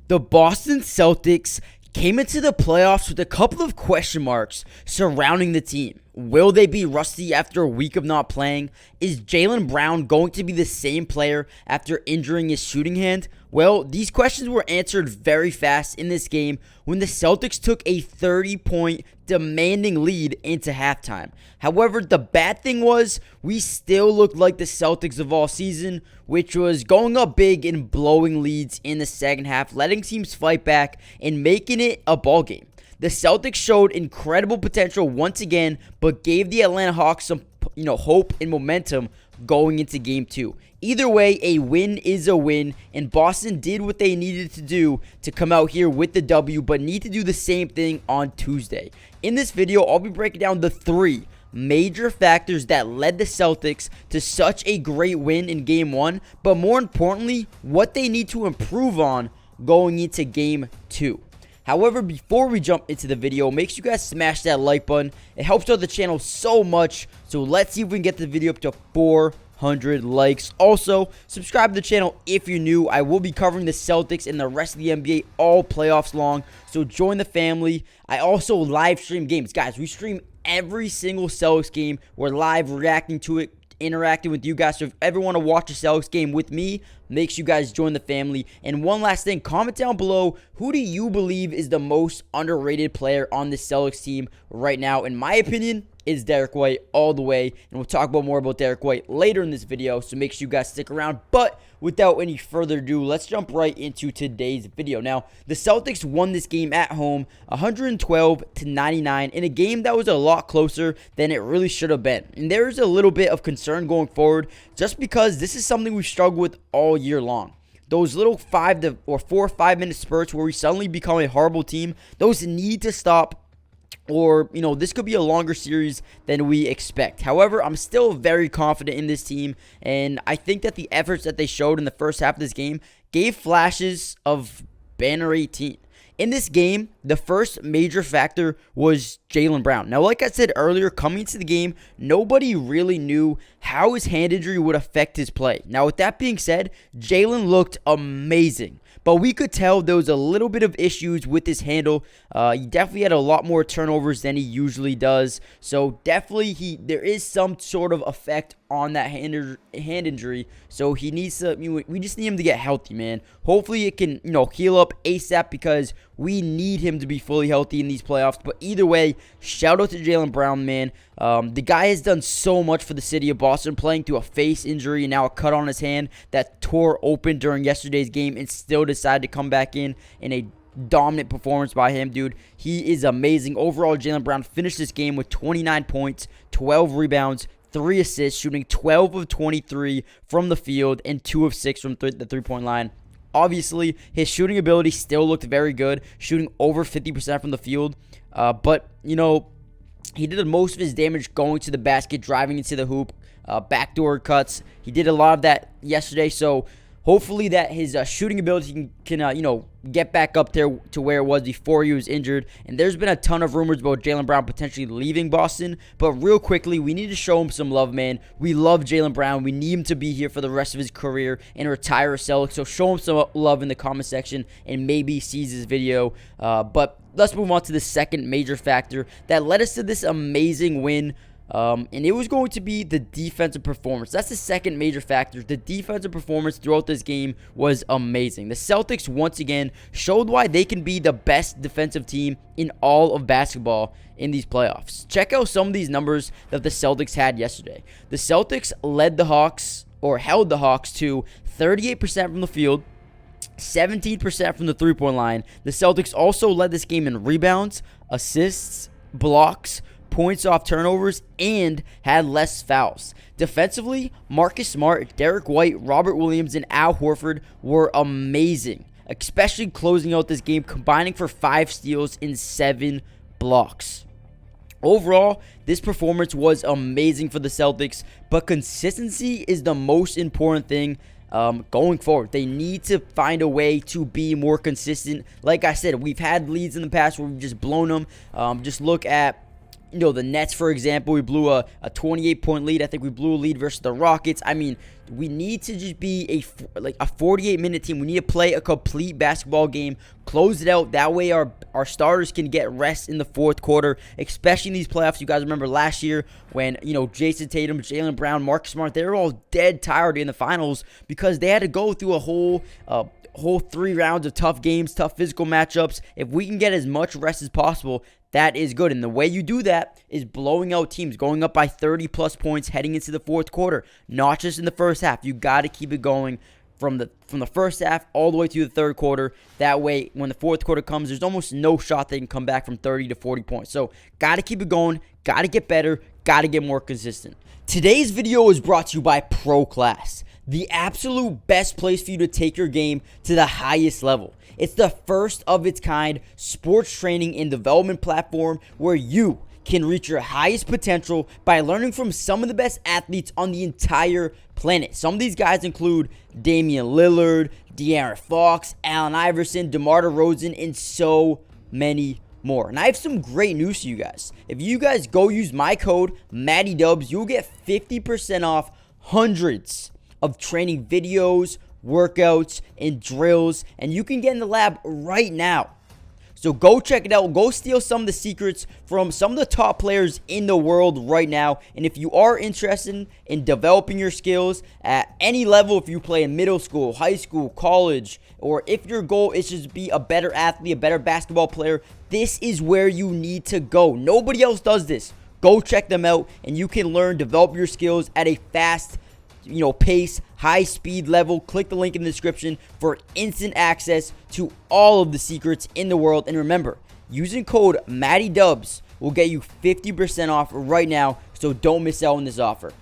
The Boston Celtics came into the playoffs with a couple of question marks surrounding the team. Will they be rusty after a week of not playing? Is Jalen Brown going to be the same player after injuring his shooting hand? Well, these questions were answered very fast in this game when the Celtics took a 30-point demanding lead into halftime. However, the bad thing was we still looked like the Celtics of all season, which was going up big and blowing leads in the second half, letting teams fight back and making it a ball game. The Celtics showed incredible potential once again, but gave the Atlanta Hawks some hope and momentum going into game 2. Either way, a win is a win, and Boston did what they needed to do to come out here with the W, but need to do the same thing on Tuesday. In this video, I'll be breaking down the 3 major factors that led the Celtics to such a great win in game 1, but more importantly, what they need to improve on going into game 2. However, before we jump into the video, make sure you guys smash that like button. It helps out the channel so much. So let's see if we can get the video up to 400 likes. Also, subscribe to the channel if you're new. I will be covering the Celtics and the rest of the NBA all playoffs long. So join the family. I also live stream games. Guys, we stream every single Celtics game. We're live reacting to it, interacting with you guys. So if ever want to watch a Celtics game with me, make sure you guys join the family. And one last thing, comment down below, who do you believe is the most underrated player on the Celtics team right now? In my opinion, is Derek White all the way. And we'll talk more about Derek White later in this video, so make sure you guys stick around. But without any further ado, let's jump right into today's video. Now, the Celtics won this game at home 112-99 in a game that was a lot closer than it really should have been. And there's a little bit of concern going forward just because this is something we struggle with all year long. Those little 4 or 5 minute spurts where we suddenly become a horrible team, those need to stop. Or, this could be a longer series than we expect. However, I'm still very confident in this team, and I think that the efforts that they showed in the first half of this game gave flashes of Banner 18. In this game, the first major factor was Jalen Brown. Now, like I said earlier, coming into the game, nobody really knew how his hand injury would affect his play. Now, with that being said, Jalen looked amazing. But we could tell there was a little bit of issues with his handle. He definitely had a lot more turnovers than he usually does. So definitely there is some sort of effect on that hand injury. So he needs to, we just need him to get healthy, man. Hopefully it can, heal up ASAP because we need him to be fully healthy in these playoffs. But either way, shout out to Jalen Brown, man. The guy has done so much for the city of Boston, playing through a face injury and now a cut on his hand that tore open during yesterday's game and still decided to come back in a dominant performance by him, dude. He is amazing. Overall, Jalen Brown finished this game with 29 points, 12 rebounds, 3 assists, shooting 12 of 23 from the field and 2 of 6 from the three-point line. Obviously, his shooting ability still looked very good, shooting over 50% from the field. But, he did most of his damage going to the basket, driving into the hoop, backdoor cuts. He did a lot of that yesterday, so hopefully that his shooting ability can get back up there to where it was before he was injured. And there's been a ton of rumors about Jalen Brown potentially leaving Boston. But real quickly, we need to show him some love, man. We love Jalen Brown. We need him to be here for the rest of his career and retire a Celtic. So show him some love in the comment section and maybe he sees this video. But let's move on to the second major factor that led us to this amazing win. And it was going to be the defensive performance. That's the second major factor. The defensive performance throughout this game was amazing. The Celtics once again showed why they can be the best defensive team in all of basketball in these playoffs. Check out some of these numbers that the Celtics had yesterday. The Celtics led the Hawks, or held the Hawks, to 38% from the field, 17% from the three-point line. The Celtics also led this game in rebounds, assists, blocks, points off turnovers, and had less fouls. Defensively, Marcus Smart, Derek White, Robert Williams, and Al Horford were amazing, especially closing out this game, combining for 5 steals and 7 blocks. Overall, this performance was amazing for the Celtics, but consistency is the most important thing going forward. They need to find a way to be more consistent. Like I said, we've had leads in the past where we've just blown them. Just look at the Nets, for example, we blew a 28-point lead. I think we blew a lead versus the Rockets. I mean, we need to just be a 48-minute team. We need to play a complete basketball game, close it out. That way our starters can get rest in the fourth quarter, especially in these playoffs. You guys remember last year when, Jason Tatum, Jalen Brown, Marcus Smart, they were all dead tired in the finals because they had to go through a whole 3 rounds of tough games, tough physical matchups. If we can get as much rest as possible, that is good. And the way you do that is blowing out teams, going up by 30-plus points heading into the fourth quarter, not just in the first half. You got to keep it going from the first half all the way to the third quarter. That way, when the fourth quarter comes, there's almost no shot they can come back from 30 to 40 points. So, got to keep it going, got to get better, got to get more consistent. Today's video is brought to you by Pro Class, the absolute best place for you to take your game to the highest level. It's the first of its kind sports training and development platform where you can reach your highest potential by learning from some of the best athletes on the entire planet. Some of these guys include Damian Lillard, De'Aaron Fox, Allen Iverson, DeMar DeRozan, and so many more. And I have some great news to you guys. If you guys go use my code, MattyDubs, you'll get 50% off hundreds of training videos, workouts, and drills, and you can get in the lab right now. So go check it out. Go steal some of the secrets from some of the top players in the world right now. And if you are interested in developing your skills at any level, if you play in middle school, high school, college, or if your goal is just to be a better athlete, a better basketball player, this is where you need to go. Nobody else does this. Go check them out, and you can learn, develop your skills at a fast pace, high speed level. Click the link in the description for instant access to all of the secrets in the world. And remember, using code MattyDubs will get you 50% off right now, so don't miss out on this offer.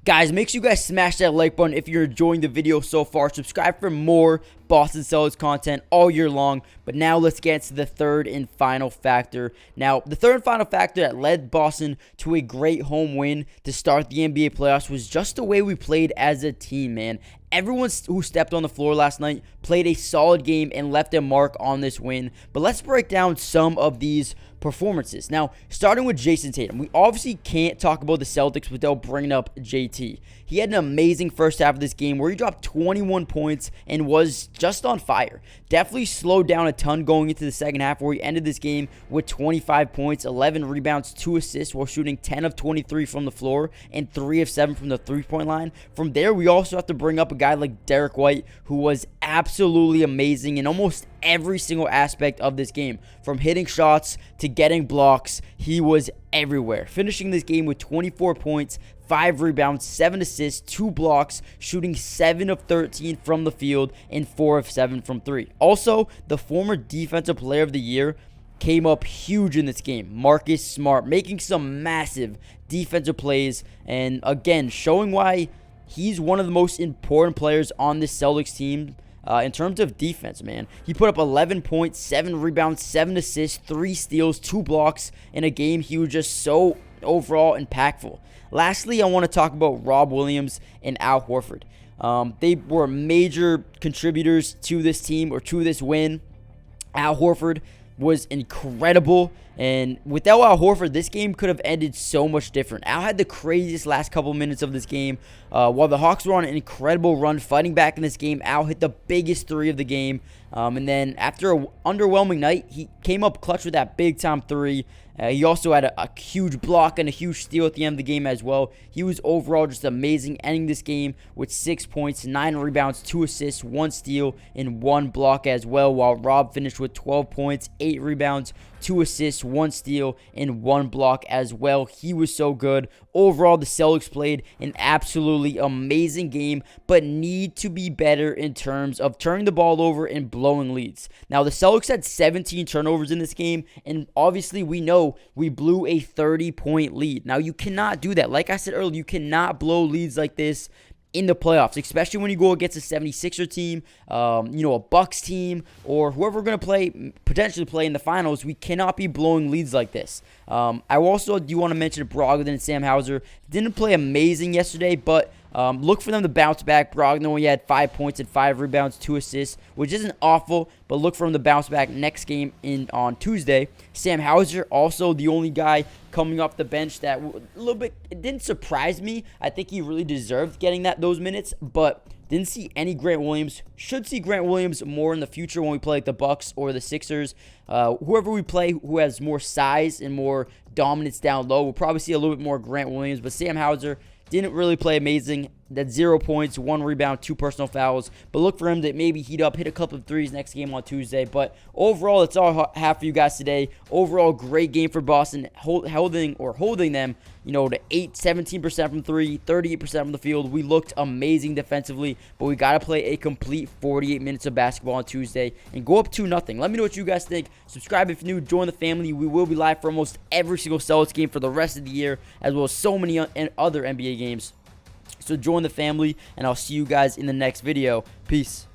Guys, make sure you guys smash that like button if you're enjoying the video so far. Subscribe for more Boston Celtics content all year long. But now let's get to the third and final factor. Now, the third and final factor that led Boston to a great home win to start the NBA playoffs was just the way we played as a team, man. Everyone who stepped on the floor last night played a solid game and left a mark on this win. But let's break down some of these performances. Now, starting with Jason Tatum, we obviously can't talk about the Celtics without bringing up JT. He had an amazing first half of this game where he dropped 21 points and was just on fire. Definitely slowed down a ton going into the second half, where he ended this game with 25 points, 11 rebounds, 2 assists, while shooting 10 of 23 from the floor and 3 of 7 from the three-point line. From there, we also have to bring up a guy like Derek White, who was absolutely amazing in almost every single aspect of this game. From hitting shots to getting blocks, he was everywhere. Finishing this game with 24 points, 5 rebounds, 7 assists, 2 blocks, shooting 7 of 13 from the field and 4 of 7 from 3. Also, the former Defensive Player of the Year came up huge in this game. Marcus Smart making some massive defensive plays, and again, showing why he's one of the most important players on this Celtics team. In terms of defense, man, he put up 11 points, 7 rebounds, 7 assists, 3 steals, 2 blocks in a game. He was just so overall impactful. Lastly, I want to talk about Rob Williams and Al Horford. They were major contributors to this team, or to this win. Al Horford was incredible, and without Al Horford, this game could have ended so much different. Al had the craziest last couple minutes of this game. While the Hawks were on an incredible run fighting back in this game, Al hit the biggest 3 of the game, and then after an underwhelming night, he came up clutch with that big-time 3. He also had a huge block and a huge steal at the end of the game as well. He was overall just amazing, ending this game with 6 points, 9 rebounds, 2 assists, 1 steal, and 1 block as well, while Rob finished with 12 points, 8 rebounds, 2 assists, 1 steal, and 1 block as well. He was so good. Overall, the Celtics played an absolutely amazing game, but need to be better in terms of turning the ball over and blowing leads. Now, the Celtics had 17 turnovers in this game, and obviously we know we blew a 30-point lead. Now, you cannot do that. Like I said earlier, you cannot blow leads like this in the playoffs, especially when you go against a 76er team, a Bucks team, or whoever we're going to potentially play in the finals. We cannot be blowing leads like this. I also do want to mention Brogdon and Sam Hauser didn't play amazing yesterday, but Look for them to bounce back. Brogdon only had 5 points and 5 rebounds, 2 assists, which isn't awful, but look for him to bounce back next game on Tuesday. Sam Hauser, also the only guy coming off the bench that a little bit, it didn't surprise me. I think he really deserved getting those minutes, but didn't see any Grant Williams. Should see Grant Williams more in the future when we play like the Bucks or the Sixers. Whoever we play who has more size and more dominance down low, we'll probably see a little bit more Grant Williams. But Sam Hauser didn't really play amazing. That 0 points, 1 rebound, 2 personal fouls. But look for him to maybe heat up, hit a couple of threes next game on Tuesday. But overall, that's all I have for you guys today. Overall, great game for Boston, holding them, to 17% from 3, 38% from the field. We looked amazing defensively, but we got to play a complete 48 minutes of basketball on Tuesday and go up 2-0. Let me know what you guys think. Subscribe if you're new. Join the family. We will be live for almost every single Celtics game for the rest of the year, as well as so many other NBA games. So join the family, and I'll see you guys in the next video. Peace.